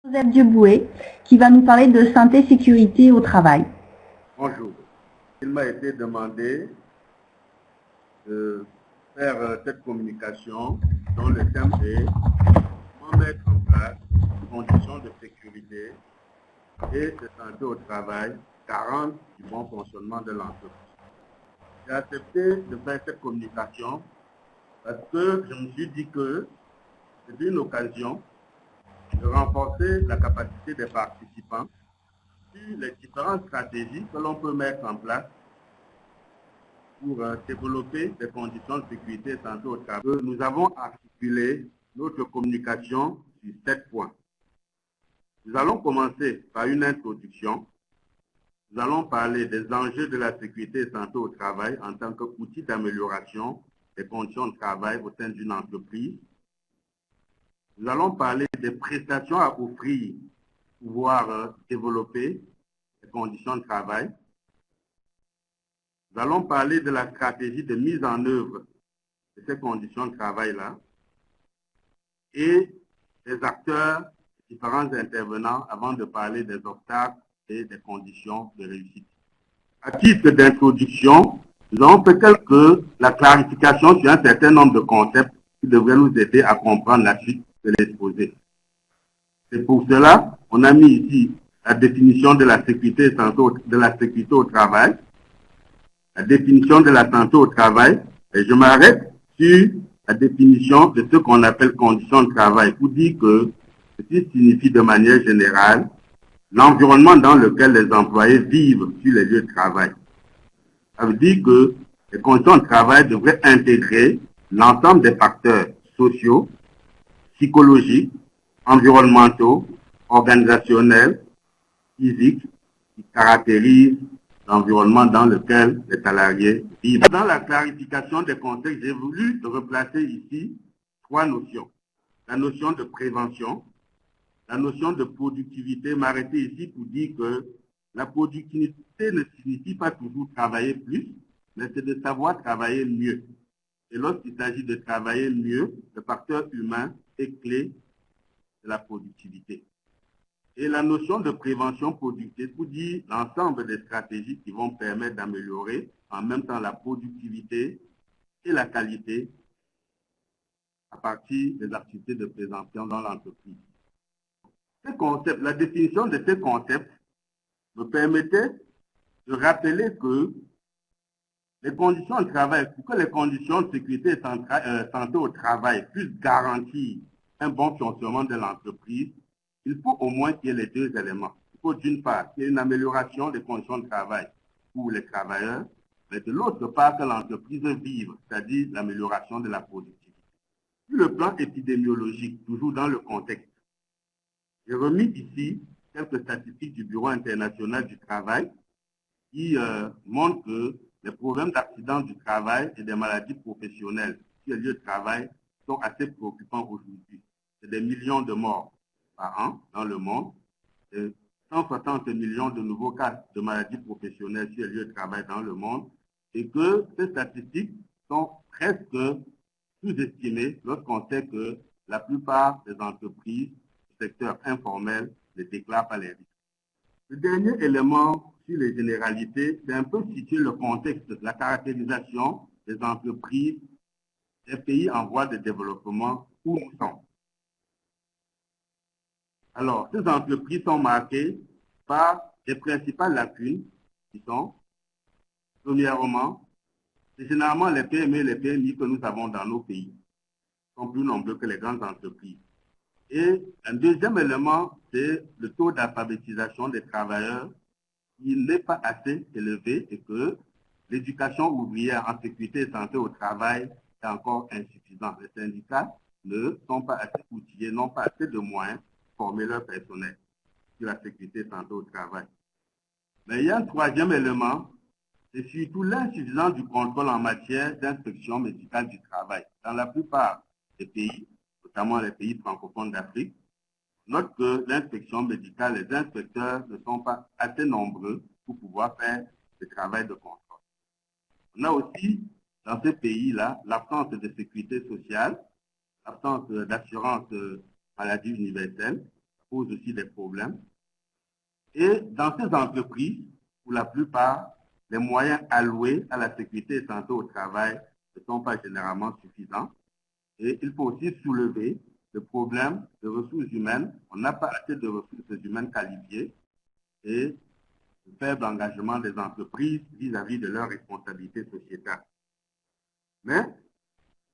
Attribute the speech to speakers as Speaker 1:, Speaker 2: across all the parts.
Speaker 1: Joseph Dieboué, qui va nous parler de santé sécurité au travail.
Speaker 2: Bonjour. Il m'a été demandé de faire cette communication dont le thème est comment mettre en place des conditions de sécurité et de santé au travail garantes du bon fonctionnement de l'entreprise. J'ai accepté de faire cette communication parce que je me suis dit que c'est une occasion de renforcer la capacité des participants sur les différentes stratégies que l'on peut mettre en place pour développer des conditions de sécurité et santé au travail. Nous avons articulé notre communication sur 7 points. Nous allons commencer par une introduction. Nous allons parler des enjeux de la sécurité et santé au travail en tant qu'outil d'amélioration des conditions de travail au sein d'une entreprise. Nous allons parler des prestations à offrir pour pouvoir développer les conditions de travail. Nous allons parler de la stratégie de mise en œuvre de ces conditions de travail-là et des acteurs, différents intervenants, avant de parler des obstacles et des conditions de réussite. À titre d'introduction, nous avons fait la clarification sur un certain nombre de concepts qui devraient nous aider à comprendre la suite de l'exposé. C'est pour cela qu'on a mis ici la définition de la sécurité au travail, la définition de la santé au travail, et je m'arrête sur la définition de ce qu'on appelle conditions de travail, pour dire que ceci signifie de manière générale l'environnement dans lequel les employés vivent sur les lieux de travail. Ça veut dire que les conditions de travail devraient intégrer l'ensemble des facteurs sociaux, psychologiques, environnementaux, organisationnels, physiques, qui caractérisent l'environnement dans lequel les salariés vivent. Dans la clarification des contextes, j'ai voulu replacer ici 3 notions. La notion de prévention, la notion de productivité, m'arrêter ici pour dire que la productivité ne signifie pas toujours travailler plus, mais c'est de savoir travailler mieux. Et lorsqu'il s'agit de travailler mieux, le facteur humain est clé de la productivité. Et la notion de prévention productive pour dire l'ensemble des stratégies qui vont permettre d'améliorer en même temps la productivité et la qualité à partir des activités de prévention dans l'entreprise. Ces concepts, la définition de ces concepts me permettait de rappeler que les conditions de travail, pour que les conditions de sécurité et santé au travail puissent garantir un bon fonctionnement de l'entreprise, il faut au moins qu'il y ait les 2 éléments. Il faut d'une part qu'il y ait une amélioration des conditions de travail pour les travailleurs, mais de l'autre part que l'entreprise vive, c'est-à-dire l'amélioration de la productivité. Sur le plan épidémiologique, toujours dans le contexte, j'ai remis ici quelques statistiques du Bureau international du travail qui montrent que les problèmes d'accidents du travail et des maladies professionnelles sur les lieux de travail sont assez préoccupants aujourd'hui. C'est des millions de morts par an dans le monde, et 160 millions de nouveaux cas de maladies professionnelles sur les lieux de travail dans le monde, et que ces statistiques sont presque sous-estimées lorsqu'on sait que la plupart des entreprises du secteur informel ne déclarent pas les risques. Le dernier élément sur les généralités, c'est un peu situer le contexte, la caractérisation des entreprises des pays en voie de développement où nous sommes. Alors, ces entreprises sont marquées par les principales lacunes qui sont, premièrement, c'est généralement les PME et les PMI que nous avons dans nos pays sont plus nombreux que les grandes entreprises. Et un deuxième élément, c'est le taux d'alphabétisation des travailleurs qui n'est pas assez élevé et que l'éducation ouvrière en sécurité et santé au travail est encore insuffisante. Les syndicats ne sont pas assez outillés, n'ont pas assez de moyens pour former leur personnel sur la sécurité et santé au travail. Mais il y a un troisième élément, c'est surtout l'insuffisance du contrôle en matière d'inspection médicale du travail. Dans la plupart des pays, notamment les pays francophones d'Afrique, note que l'inspection médicale, les inspecteurs ne sont pas assez nombreux pour pouvoir faire le travail de contrôle. On a aussi, dans ces pays-là, l'absence de sécurité sociale, l'absence d'assurance maladie universelle, pose aussi des problèmes. Et dans ces entreprises, pour la plupart, les moyens alloués à la sécurité et santé au travail ne sont pas généralement suffisants. Et il faut aussi soulever le problème de ressources humaines. On n'a pas assez de ressources humaines qualifiées et le faible engagement des entreprises vis-à-vis de leurs responsabilités sociétales. Mais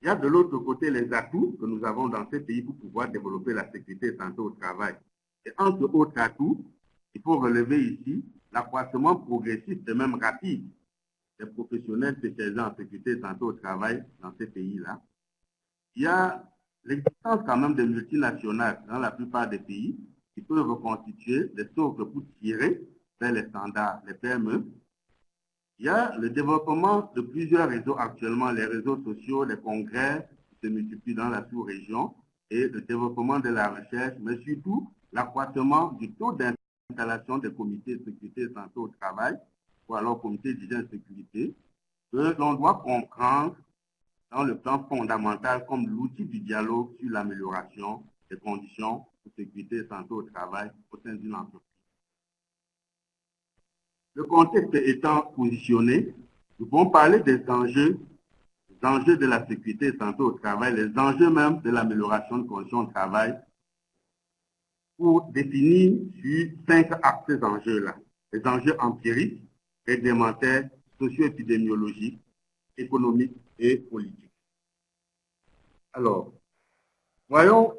Speaker 2: il y a de l'autre côté les atouts que nous avons dans ces pays pour pouvoir développer la sécurité et santé au travail. Et entre autres atouts, il faut relever ici l'accroissement progressif et même rapide des professionnels spécialisés en sécurité et santé au travail dans ces pays-là. Il y a l'existence quand même de multinationales dans la plupart des pays qui peuvent reconstituer des sources pour tirer vers les standards, les PME. Il y a le développement de plusieurs réseaux actuellement, les réseaux sociaux, les congrès qui se multiplient dans la sous-région et le développement de la recherche, mais surtout l'accroissement du taux d'installation des comités de sécurité et santé au travail ou alors comités d'hygiène et sécurité que l'on doit comprendre dans le plan fondamental comme l'outil du dialogue sur l'amélioration des conditions de sécurité et santé au travail au sein d'une entreprise. Le contexte étant positionné, nous pouvons parler des enjeux de la sécurité et santé au travail, les enjeux même de l'amélioration de conditions de travail, pour définir sur 5 axes ces enjeux-là. Les enjeux empiriques, réglementaires, socio-épidémiologiques, économiques et politiques. Alors, voyons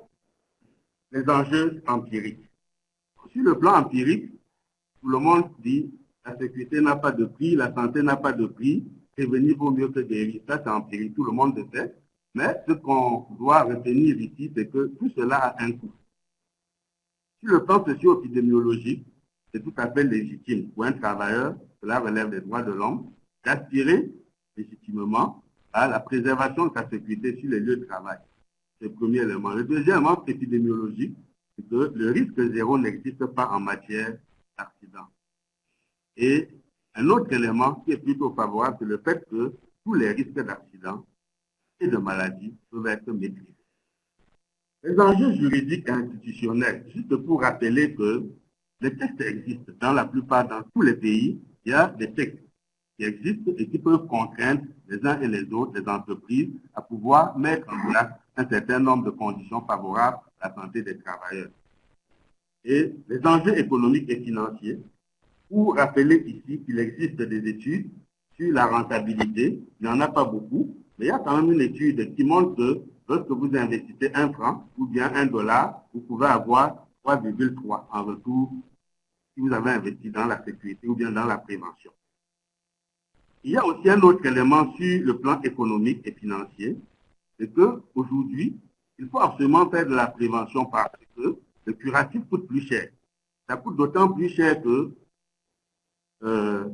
Speaker 2: les enjeux empiriques. Sur le plan empirique, tout le monde dit la sécurité n'a pas de prix, la santé n'a pas de prix, prévenir vaut mieux que guérir. Ça, c'est empirique, tout le monde le sait. Mais ce qu'on doit retenir ici, c'est que tout cela a un coût. Sur le plan socio-épidémiologique, c'est tout à fait légitime pour un travailleur, cela relève des droits de l'homme, d'aspirer légitimement à la préservation de sa sécurité sur les lieux de travail. C'est le premier élément. Le deuxième élément épidémiologique, c'est que le risque zéro n'existe pas en matière d'accident. Et un autre élément qui est plutôt favorable, c'est le fait que tous les risques d'accident et de maladie peuvent être maîtrisés. Les enjeux juridiques et institutionnels, juste pour rappeler que les textes existent dans tous les pays, il y a des textes qui existent et qui peuvent contraindre les uns et les autres, les entreprises, à pouvoir mettre en place un certain nombre de conditions favorables à la santé des travailleurs. Et les enjeux économiques et financiers, pour rappeler ici qu'il existe des études sur la rentabilité, il n'y en a pas beaucoup, mais il y a quand même une étude qui montre que lorsque vous investissez 1 franc ou bien $1, vous pouvez avoir 3,3 en retour si vous avez investi dans la sécurité ou bien dans la prévention. Il y a aussi un autre élément sur le plan économique et financier, c'est qu'aujourd'hui, il faut absolument faire de la prévention parce que le curatif coûte plus cher. Ça coûte d'autant plus cher que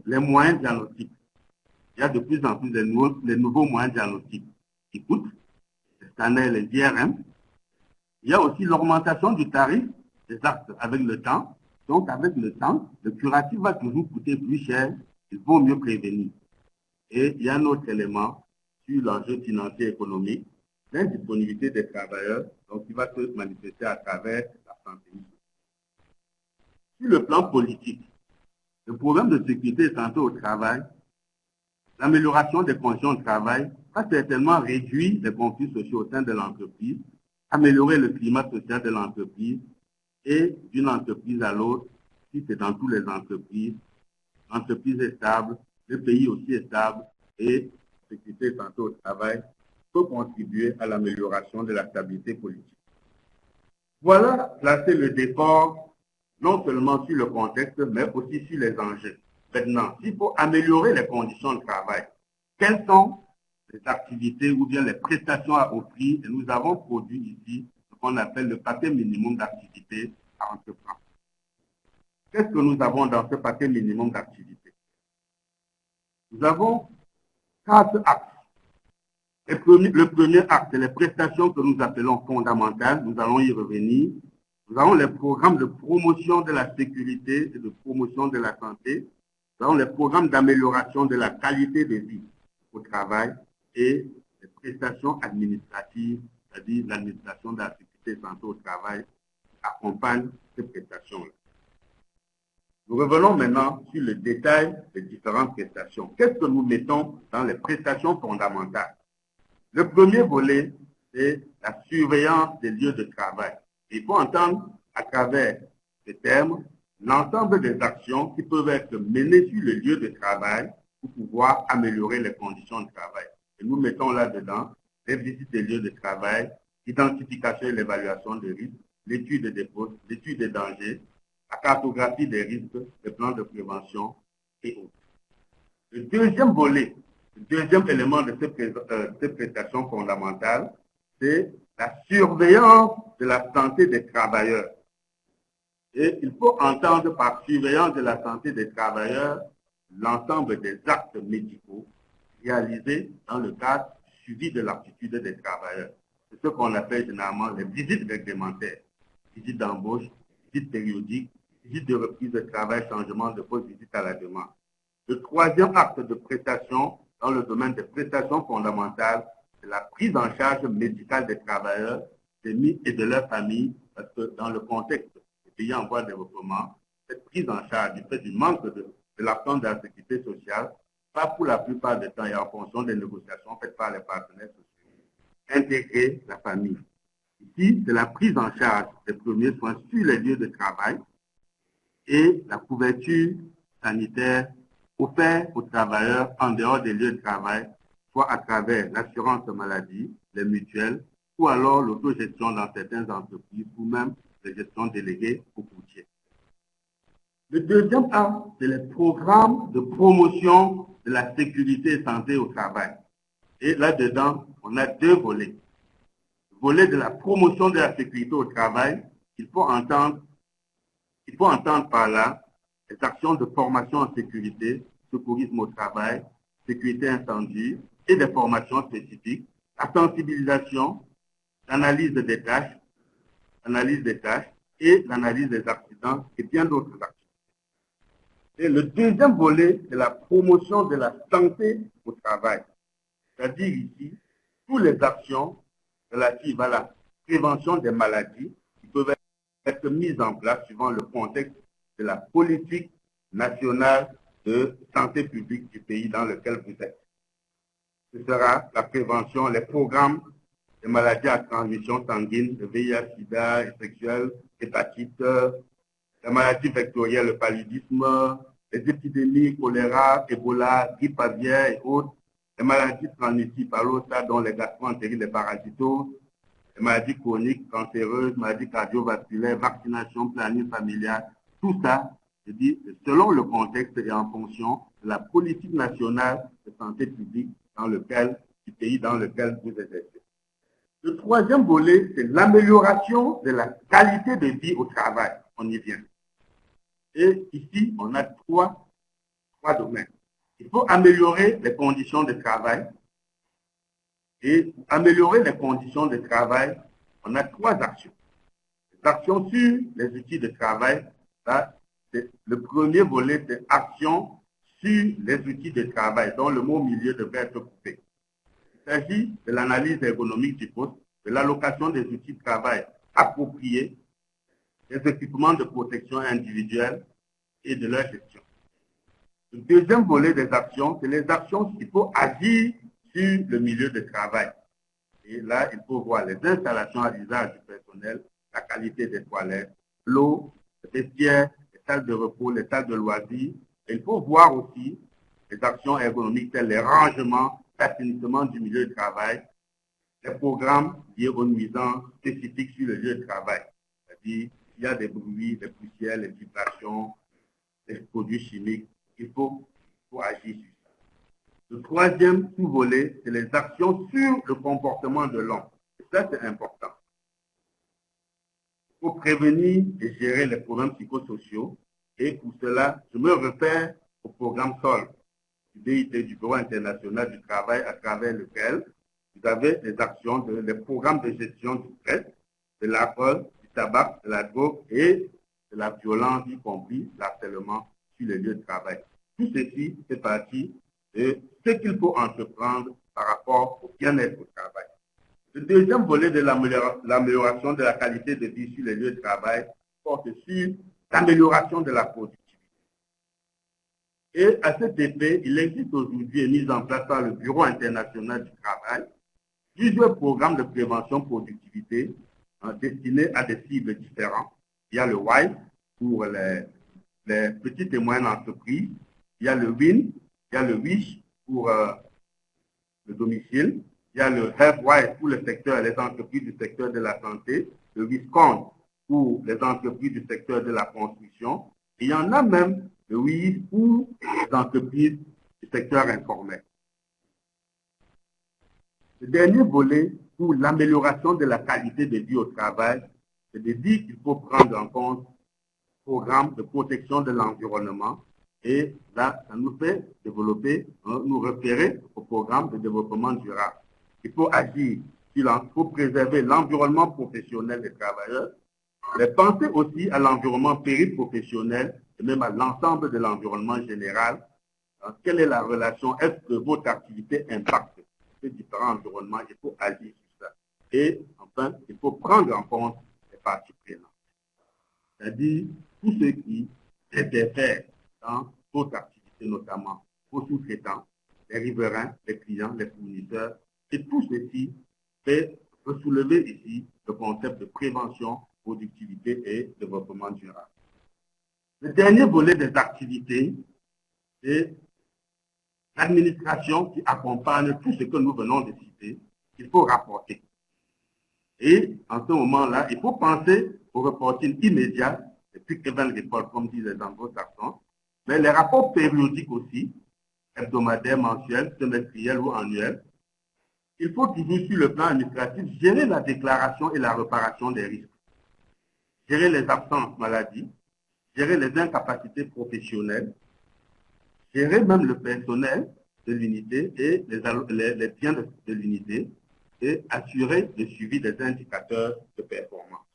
Speaker 2: les moyens diagnostiques. Il y a de plus en plus de nouveaux moyens diagnostiques qui coûtent, les scanners, les IRM. Il y a aussi l'augmentation du tarif des actes avec le temps. Donc, avec le temps, le curatif va toujours coûter plus cher. Il vaut mieux prévenir. Et il y a un autre élément sur l'enjeu financier et économique, l'indisponibilité des travailleurs, donc qui va se manifester à travers la santé. Sur le plan politique, le problème de sécurité et santé au travail, l'amélioration des conditions de travail va certainement réduire les conflits sociaux au sein de l'entreprise, améliorer le climat social de l'entreprise et d'une entreprise à l'autre, si c'est dans toutes les entreprises, l'entreprise est stable, le pays aussi est stable et la sécurité et santé au travail peut contribuer à l'amélioration de la stabilité politique. Voilà placer le décor non seulement sur le contexte, mais aussi sur les enjeux. Maintenant, s'il faut améliorer les conditions de travail, quelles sont les activités ou bien les prestations à offrir? Et nous avons produit ici ce qu'on appelle le paquet minimum d'activités à entreprendre. Qu'est-ce que nous avons dans ce paquet minimum d'activités? Nous avons 4 axes. Le premier axe, c'est les prestations que nous appelons fondamentales. Nous allons y revenir. Nous avons les programmes de promotion de la sécurité et de promotion de la santé. Nous avons les programmes d'amélioration de la qualité de vie au travail et les prestations administratives, c'est-à-dire l'administration de la sécurité et santé au travail accompagnent ces prestations-là. Nous revenons maintenant sur le détail des différentes prestations. Qu'est-ce que nous mettons dans les prestations fondamentales? Le premier volet, c'est la surveillance des lieux de travail. Il faut entendre à travers ce terme l'ensemble des actions qui peuvent être menées sur le lieu de travail pour pouvoir améliorer les conditions de travail. Et nous mettons là-dedans les visites des lieux de travail, l'identification et l'évaluation des risques, l'étude des postes, l'étude des dangers, la cartographie des risques, les plans de prévention et autres. Le deuxième volet, le deuxième élément de ces prestations fondamentales, c'est la surveillance de la santé des travailleurs. Et il faut entendre par surveillance de la santé des travailleurs l'ensemble des actes médicaux réalisés dans le cadre du suivi de l'aptitude des travailleurs. C'est ce qu'on appelle généralement les visites réglementaires, visites d'embauche, visites périodiques, visites de reprise de travail, changement de poste, visite à la demande. Le troisième acte de prestation dans le domaine des prestations fondamentales, c'est la prise en charge médicale des travailleurs et de leurs familles, parce que dans le contexte des pays en voie de développement, cette prise en charge du fait du manque de l'absence de la sécurité sociale, pas pour la plupart des temps et en fonction des négociations faites par les partenaires sociaux, intégrer la famille. Ici, c'est la prise en charge des premiers soins sur les lieux de travail et la couverture sanitaire offerte aux travailleurs en dehors des lieux de travail, soit à travers l'assurance maladie, les mutuelles, ou alors l'autogestion dans certaines entreprises, ou même les gestions déléguées aux courtiers. Le deuxième acte, c'est les programmes de promotion de la sécurité et santé au travail. Et là-dedans, on a deux volets. Le volet de la promotion de la sécurité au travail, il faut entendre par là les actions de formation en sécurité, secourisme au travail, sécurité incendie et des formations spécifiques, la sensibilisation, l'analyse des tâches et l'analyse des accidents et bien d'autres actions. Et le deuxième volet, c'est la promotion de la santé au travail. C'est-à-dire ici, toutes les actions relatives à la prévention des maladies qui peuvent être mises en place suivant le contexte de la politique nationale de santé publique du pays dans lequel vous êtes. Ce sera la prévention, les programmes des maladies à transmission sanguine, le VIH, sida, sexuel, hépatite, la maladie vectorielle, le paludisme, les épidémies, choléra, Ebola, grippe aviaire et autres, les maladies transmissibles par l'eau, dont les gastro-entérites, les parasitoses, les maladies chroniques, cancéreuses, maladies cardiovasculaires, vaccination, planning familial, tout ça, je dis, selon le contexte et en fonction de la politique nationale de santé publique du pays dans lequel vous exercez. Le troisième volet, c'est l'amélioration de la qualité de vie au travail. On y vient. Et ici, on a trois domaines. Il faut améliorer les conditions de travail. Et pour améliorer les conditions de travail, on a trois actions. Les actions sur les outils de travail, ça, le premier volet, c'est action sur les outils de travail, dont le mot milieu devrait être coupé. Il s'agit de l'analyse ergonomique du poste, de l'allocation des outils de travail appropriés, des équipements de protection individuelle et de leur gestion. Le deuxième volet des actions, c'est les actions qu'il faut agir sur le milieu de travail. Et là, il faut voir les installations à l'usage du personnel, la qualité des toilettes, l'eau, les vestiaires, les salles de repos, les salles de loisirs. Et il faut voir aussi les actions ergonomiques telles les rangements, l'assainissement du milieu de travail, les programmes liés aux nuisances spécifiques sur le lieu de travail. C'est-à-dire, s'il y a des bruits, des poussières, les vibrations, les produits chimiques, il faut agir sur ça. Le troisième sous-volet, c'est les actions sur le comportement de l'homme. Et ça, c'est important. Il faut prévenir et gérer les problèmes psychosociaux. Et pour cela, je me réfère au programme SOL du BIT, du Bureau international du travail, à travers lequel vous avez des actions, des programmes de gestion du stress, de l'alcool, du tabac, de la drogue et de la violence, y compris l'harcèlement sur les lieux de travail. Tout ceci fait partie de ce qu'il faut entreprendre par rapport au bien-être au travail. Le deuxième volet de l'amélioration de la qualité de vie sur les lieux de travail porte sur l'amélioration de la productivité. Et à cet effet, il existe aujourd'hui et mis en place par le Bureau international du travail plusieurs programmes de prévention productivité destinés à des cibles différentes. Il y a le WISE pour les petites et moyennes entreprises, il y a le WIN, il y a le WISH pour le domicile, il y a le HealthWise pour le secteur, les entreprises du secteur de la santé, le WISCON pour les entreprises du secteur de la construction, et il y en a même le WIS pour les entreprises du secteur informel. Le dernier volet pour l'amélioration de la qualité de vie au travail, c'est de dire qu'il faut prendre en compte le programme de protection de l'environnement. Et là, ça nous fait développer, nous référer au programme de développement durable. Il faut agir, il faut préserver l'environnement professionnel des travailleurs, mais penser aussi à l'environnement périprofessionnel et même à l'ensemble de l'environnement général. Alors, quelle est la relation? Est-ce que votre activité impacte ces différents environnements? Il faut agir sur ça. Et enfin, il faut prendre en compte les parties prenantes. C'est-à-dire tous ceux qui interfèrent dans votre activité, notamment vos sous-traitants, les riverains, les clients, les fournisseurs, et tout ceci fait soulever ici le concept de prévention, productivité et développement durable. Le dernier volet des activités, c'est l'administration qui accompagne tout ce que nous venons de citer. Il faut rapporter. Et en ce moment-là, il faut penser au reporting immédiat, le quick event report, comme disent les anglo-saxons, mais les rapports périodiques aussi, hebdomadaires, mensuels, semestriels ou annuels. Il faut toujours, sur le plan administratif, gérer la déclaration et la réparation des risques, gérer les absences maladie, gérer les incapacités professionnelles, gérer même le personnel de l'unité et les biens de l'unité et assurer le suivi des indicateurs de performance.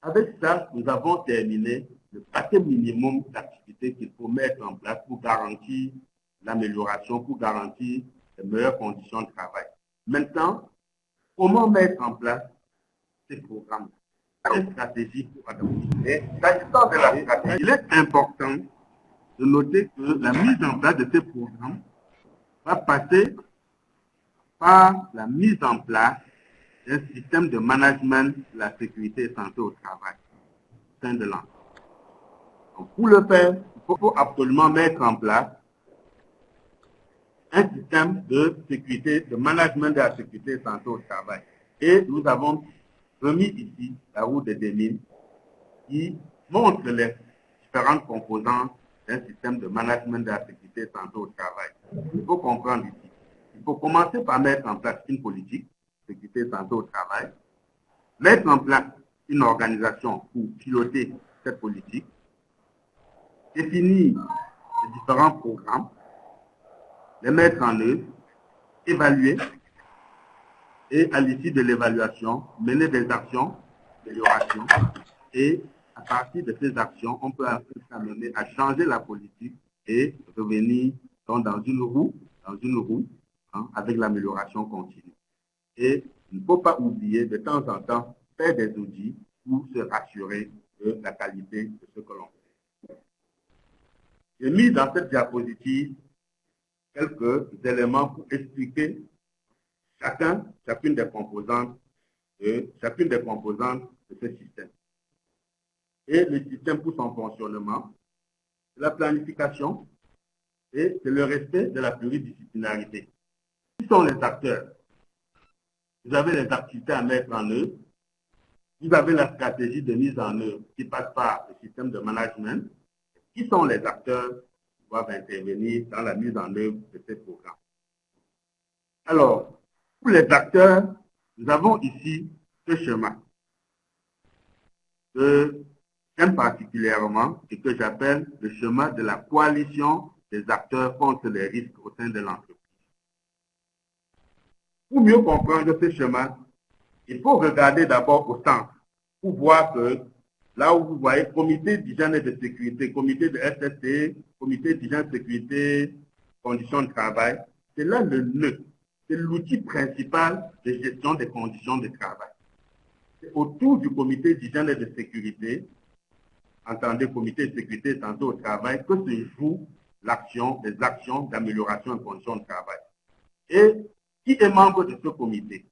Speaker 2: Avec ça, nous avons terminé le paquet minimum d'activités qu'il faut mettre en place pour garantir l'amélioration, pour garantir les meilleures conditions de travail. Maintenant, comment mettre en place ces programmes, ces stratégies pour adopter? S'agissant de la stratégie, il est important de noter que la mise en place de ces programmes va passer par la mise en place d'un système de management de la sécurité et santé au travail au sein de l'entreprise. Donc, pour le faire, il faut absolument mettre en place un système de sécurité, de management de la sécurité et santé au travail. Et nous avons remis ici la roue des mines qui montre les différentes composantes d'un système de management de la sécurité et santé au travail. Il faut comprendre ici. Il faut commencer par mettre en place une politique de sécurité et santé au travail, mettre en place une organisation pour piloter cette politique, définir les différents programmes, les mettre en œuvre, évaluer et à l'issue de l'évaluation, mener des actions d'amélioration et à partir de ces actions, on peut s'amener à changer la politique et revenir dans une roue avec l'amélioration continue. Et il ne faut pas oublier de temps en temps faire des audits pour se rassurer de la qualité de ce que l'on fait. J'ai mis dans cette diapositive quelques éléments pour expliquer chacune des composantes de ce système. Et le système pour son fonctionnement, c'est la planification et c'est le respect de la pluridisciplinarité. Qui sont les acteurs? Vous avez les activités à mettre en œuvre, vous avez la stratégie de mise en œuvre qui passe par le système de management. Qui sont les acteurs qui doivent intervenir dans la mise en œuvre de ces programmes? Alors, pour les acteurs, nous avons ici ce schéma que j'aime particulièrement et que j'appelle le schéma de la coalition des acteurs contre les risques au sein de l'entreprise. Pour mieux comprendre ce schéma, il faut regarder d'abord au centre pour voir que là où vous voyez comité d'hygiène et de sécurité, comité de SST, comité d'hygiène, sécurité, conditions de travail, c'est là le nœud, c'est l'outil principal de gestion des conditions de travail. C'est autour du comité d'hygiène et de sécurité, entendez comité de sécurité et santé au travail, que se joue l'action, les actions d'amélioration des conditions de travail. Et qui est membre de ce comité?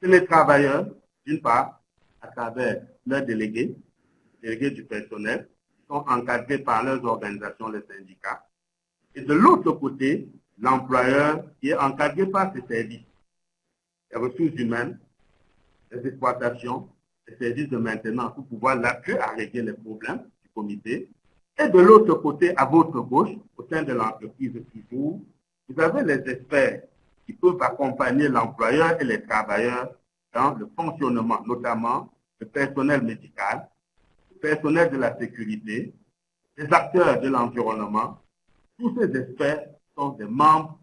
Speaker 2: C'est les travailleurs, d'une part, à travers leurs délégués du personnel, qui sont encadrés par leurs organisations, les syndicats. Et de l'autre côté, l'employeur qui est encadré par ses services, les ressources humaines, les exploitations, les services de maintenance pour pouvoir l'appuyer à régler les problèmes du comité. Et de l'autre côté, à votre gauche, au sein de l'entreprise toujours, vous avez les experts qui peuvent accompagner l'employeur et les travailleurs dans le fonctionnement, notamment le personnel médical, le personnel de la sécurité, les acteurs de l'environnement. Tous ces experts sont des membres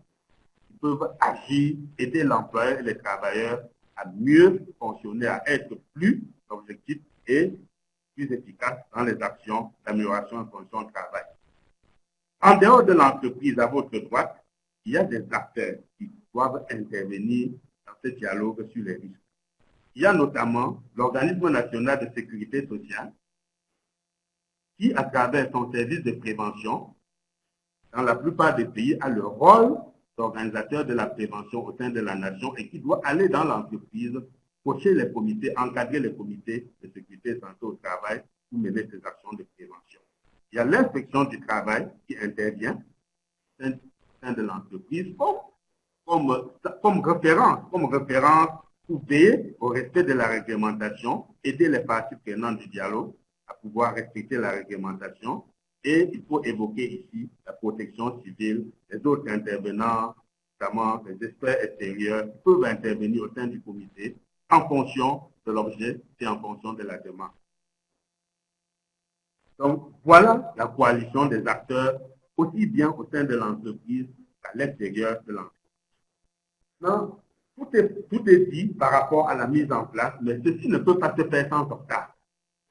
Speaker 2: qui peuvent agir, aider l'employeur et les travailleurs à mieux fonctionner, à être plus objectifs et plus efficaces dans les actions d'amélioration des conditions de travail. En dehors de l'entreprise, à votre droite, il y a des acteurs qui doivent intervenir dans ce dialogue sur les risques. Il y a notamment l'Organisme national de sécurité sociale qui, à travers son service de prévention, dans la plupart des pays, a le rôle d'organisateur de la prévention au sein de la nation et qui doit aller dans l'entreprise, coacher les comités, encadrer les comités de sécurité et santé au travail pour mener ces actions de prévention. Il y a l'inspection du travail qui intervient au sein de l'entreprise comme référence pour veiller au respect de la réglementation, aider les parties prenantes du dialogue à pouvoir respecter la réglementation. Et il faut évoquer ici la protection civile, les autres intervenants, notamment les experts extérieurs, qui peuvent intervenir au sein du comité en fonction de l'objet et en fonction de la demande. Donc, voilà la coalition des acteurs, aussi bien au sein de l'entreprise qu'à l'extérieur de l'entreprise. Non, tout est dit par rapport à la mise en place, mais ceci ne peut pas se faire sans obstacle.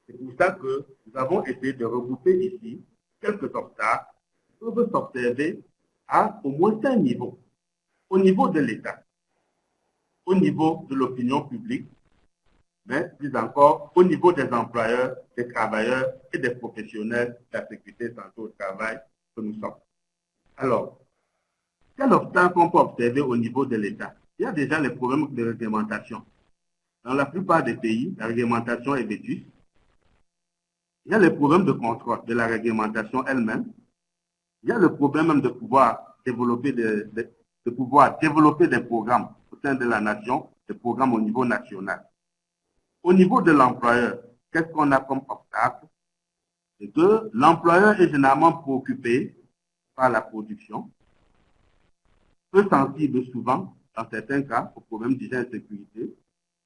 Speaker 2: C'est pour ça que nous avons essayé de regrouper ici quelques obstacles qui peuvent s'observer à au moins 5 niveaux. Au niveau de l'État, au niveau de l'opinion publique, mais plus encore au niveau des employeurs, des travailleurs et des professionnels de la sécurité et santé au travail que nous sommes. Alors, quel obstacle on peut observer au niveau de l'État? Il y a déjà les problèmes de réglementation. Dans la plupart des pays, la réglementation est vétuste. Il y a les problèmes de contrôle de la réglementation elle-même. Il y a le problème même de pouvoir développer des programmes au sein de la nation, des programmes au niveau national. Au niveau de l'employeur, qu'est-ce qu'on a comme obstacle? C'est que l'employeur est généralement préoccupé par la production, peu sensible souvent, dans certains cas, aux problèmes d'hygiène et de sécurité,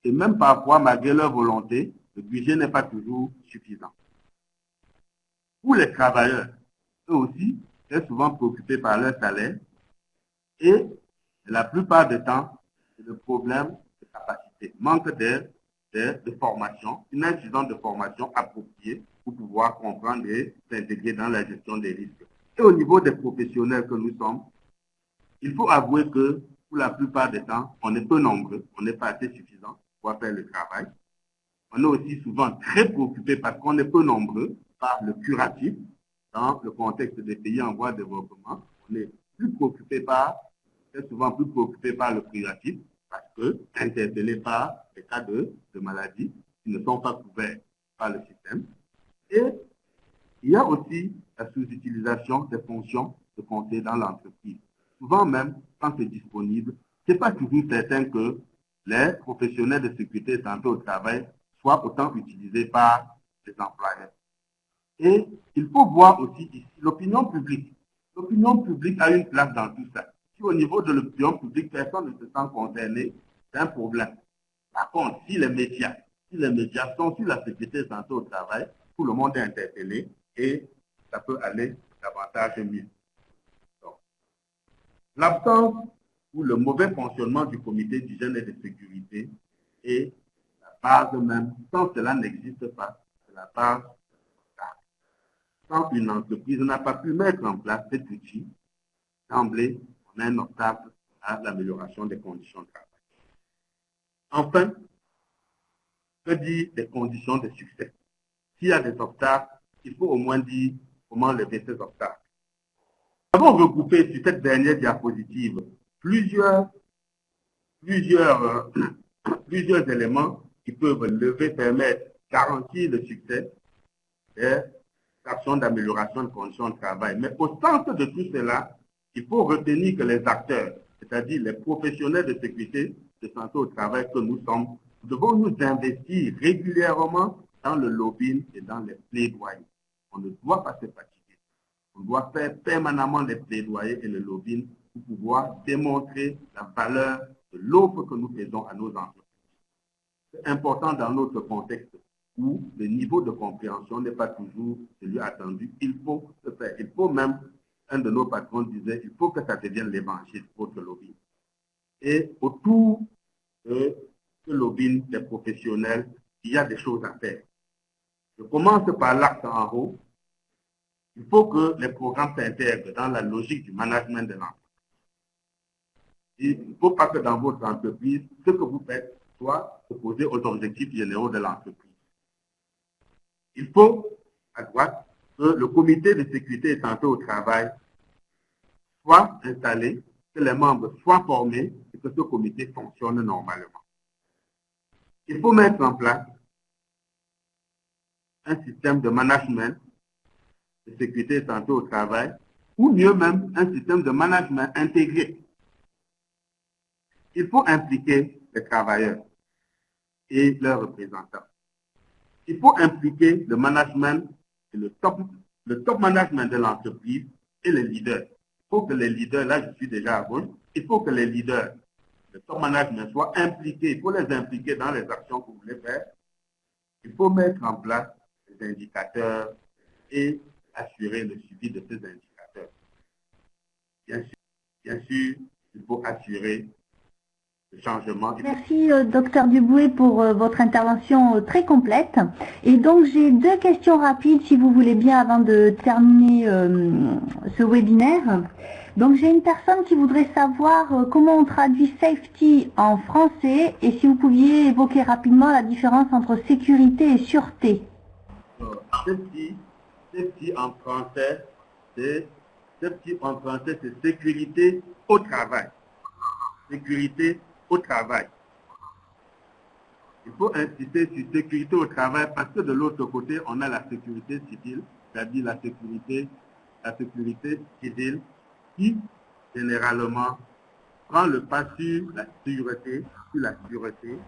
Speaker 2: et même parfois, malgré leur volonté, le budget n'est pas toujours suffisant. Pour les travailleurs, eux aussi, très souvent préoccupés par leur salaire, et la plupart du temps, c'est le problème de capacité, manque de formation, une insuffisance de formation appropriée pour pouvoir comprendre et s'intégrer dans la gestion des risques. Et au niveau des professionnels que nous sommes, il faut avouer que pour la plupart des temps, on est peu nombreux, on n'est pas assez suffisant pour faire le travail. On est aussi souvent très préoccupé parce qu'on est peu nombreux par le curatif. Dans le contexte des pays en voie de développement, on est très souvent plus préoccupé par le curatif parce que interpellé par les cas de maladies qui ne sont pas couverts par le système. Et il y a aussi la sous-utilisation des fonctions de conseil dans l'entreprise. Souvent même, quand c'est disponible, ce n'est pas toujours certain que les professionnels de sécurité et santé au travail soient autant utilisés par les employeurs. Et il faut voir aussi ici l'opinion publique. L'opinion publique a une place dans tout ça. Si au niveau de l'opinion publique, personne ne se sent concerné, c'est un problème. Par contre, si les médias sont sur la sécurité et santé au travail, tout le monde est interpellé et ça peut aller davantage mieux. L'absence ou le mauvais fonctionnement du comité d'hygiène et de sécurité est la base même. Sans cela n'existe pas, c'est la base. Quand une entreprise n'a pas pu mettre en place cet outil, d'emblée, on on a un obstacle à l'amélioration des conditions de travail. Enfin, que dit des conditions de succès? S'il y a des obstacles, il faut au moins dire comment lever ces obstacles. Nous avons regroupé sur cette dernière diapositive plusieurs éléments qui peuvent lever, permettre, garantir le succès des actions d'amélioration de conditions de travail. Mais au centre de tout cela, il faut retenir que les acteurs, c'est-à-dire les professionnels de sécurité, de santé au travail que nous sommes, nous devons nous investir régulièrement dans le lobbying et dans les plaidoyers. On ne doit pas se fatiguer. On doit faire permanemment les plaidoyers et le lobbying pour pouvoir démontrer la valeur de l'offre que nous faisons à nos entreprises. C'est important dans notre contexte où le niveau de compréhension n'est pas toujours celui attendu. Il faut se faire. Il faut même, un de nos patrons disait, il faut que ça devienne l'évangile, votre lobbying. Et autour de ce lobbying des professionnels, il y a des choses à faire. Je commence par l'axe en haut. Il faut que les programmes s'intègrent dans la logique du management de l'entreprise. Il ne faut pas que dans votre entreprise, ce que vous faites soit opposé aux objectifs généraux de l'entreprise. Il faut, à droite, que le comité de sécurité et santé au travail soit installé, que les membres soient formés et que ce comité fonctionne normalement. Il faut mettre en place un système de management de sécurité et santé au travail, ou mieux même, un système de management intégré. Il faut impliquer les travailleurs et leurs représentants. Il faut impliquer le management et le top management de l'entreprise et les leaders. Il faut que les leaders, là je suis déjà à gauche, il faut que les leaders, le top management soient impliqués, il faut les impliquer dans les actions que vous voulez faire. Il faut mettre en place des indicateurs et assurer le suivi de ces indicateurs. Bien sûr, il faut assurer le changement.
Speaker 1: Merci, Dr Duboué, pour votre intervention très complète. Et donc, j'ai deux questions rapides, si vous voulez bien, avant de terminer ce webinaire. Donc, j'ai une personne qui voudrait savoir comment on traduit safety en français et si vous pouviez évoquer rapidement la différence entre sécurité et sûreté.
Speaker 2: Safety en français, c'est sécurité au travail. Sécurité au travail. Il faut insister sur sécurité au travail parce que de l'autre côté, on a la sécurité civile, c'est-à-dire la sécurité civile qui, généralement, prend le pas sur la sûreté avant la sécurité.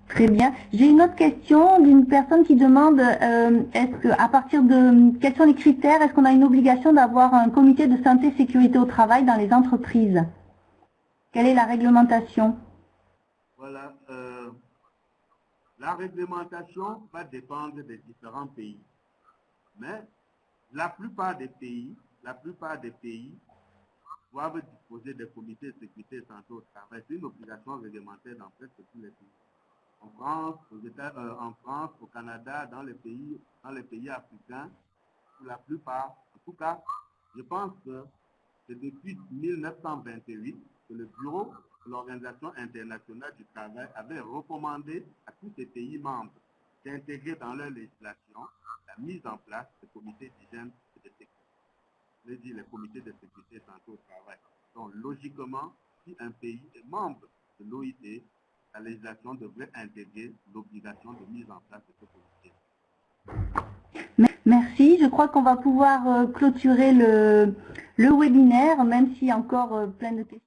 Speaker 1: Très bien. J'ai une autre question d'une personne qui demande est-ce que, à partir de quels sont les critères, est-ce qu'on a une obligation d'avoir un comité de santé et sécurité au travail dans les entreprises? Quelle est la réglementation?
Speaker 2: Voilà. La réglementation va dépendre des différents pays. Mais la plupart des pays doivent disposer des comités de sécurité et santé au travail. C'est une obligation réglementaire dans presque tous les pays. En France, au Canada, dans les pays africains, pour la plupart, en tout cas, je pense que c'est depuis 1928 que le Bureau de l'Organisation internationale du travail avait recommandé à tous ces pays membres d'intégrer dans leur législation la mise en place de comités d'hygiène et de sécurité. Je veux dire les comités de sécurité et santé au travail. Donc, logiquement, si un pays est membre de l'OIT, la législation devrait intégrer l'obligation de mise en place de ce comité.
Speaker 1: Merci. Je crois qu'on va pouvoir clôturer le webinaire, même s'il y a encore plein de questions.